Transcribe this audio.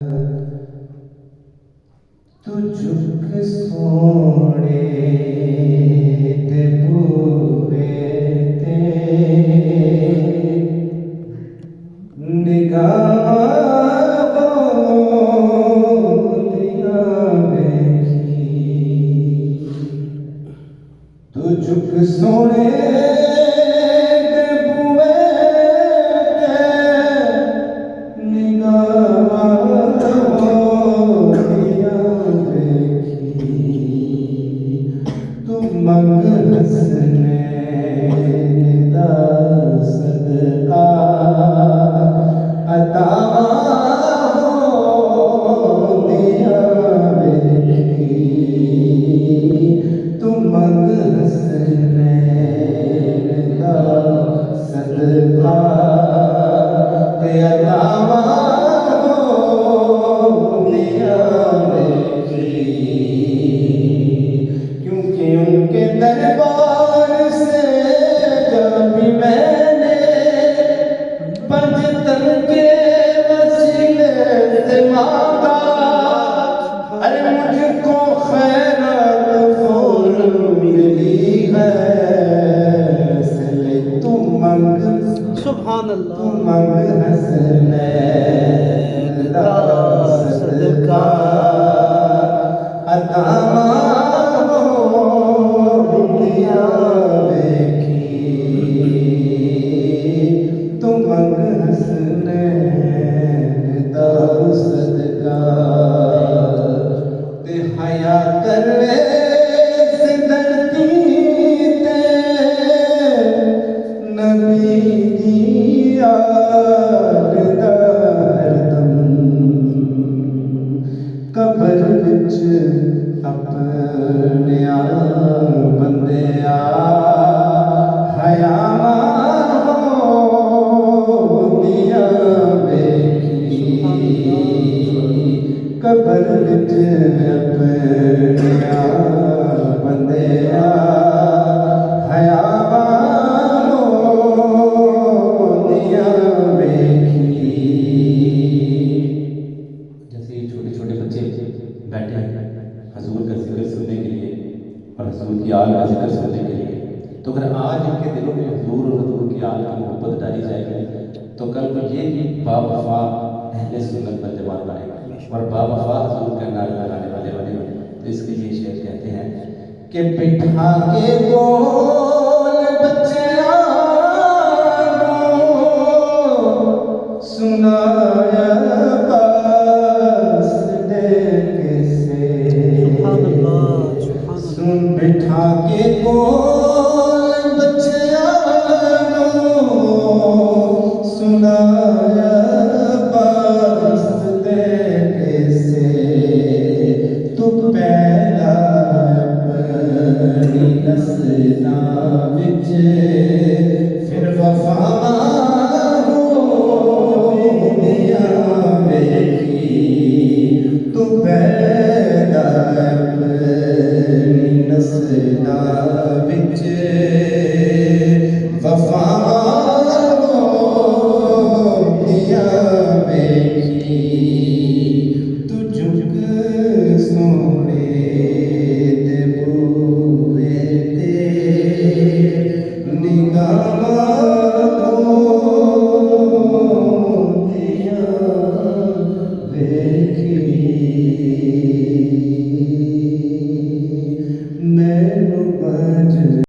तू चुप सोने ते बूहे ते निगाहों देखी। तू चुप सोने ते बूहे ते मंग हसने दा सदका अता दिया बेटी। तू मंग हसने दा सदका अता दिया बेटी। क्योंकि उनके दरबार से जब भी मैंने पंजतन के वसीले से मांगा, अरे मुझको खैरात फौरन मिली है। इसलिए तुम मंग सुभान अल्लाह, तुम मंग हसनैन दा सदका अता दिया बेटी। तुम मंग हसनैन दा सदका ते हया करवे से धरती ते नबी दी याद दा हरदम कबर विच अपने बंदे हयावां दिया बेटी। कबर विच अपने बंदे हयावां दिया बेटी। जैसे ये छोटे छोटे बच्चे बैठे हैं हजूर का जिक्र सुनने के लिए और हजूर की आल का जिक्र सुनने के लिए, तो अगर आज इनके दिलों में हजूर और हजूर की आल की मोहब्बत डाली जाएगी तो कल को ये भी बावफा अहले सुन्नत वल जमात बनेगा और बावफा हजूर का नारा लगाने वाले बनेगा। तो इसके लिए शेर कहते हैं कि बिठा के बोल बच्चियां सुनाया सुन बिठा के बोल बच्चियां सुनाया बास दे कैसे। तू पैदा अपनी नस्ना विच फिर वफा हो दिया बेटी। तू पैदा नस्ना विच वफा दिया बेटी। तू झुक सोने दे बूहे ते निगाहों दिया बेटी। मैं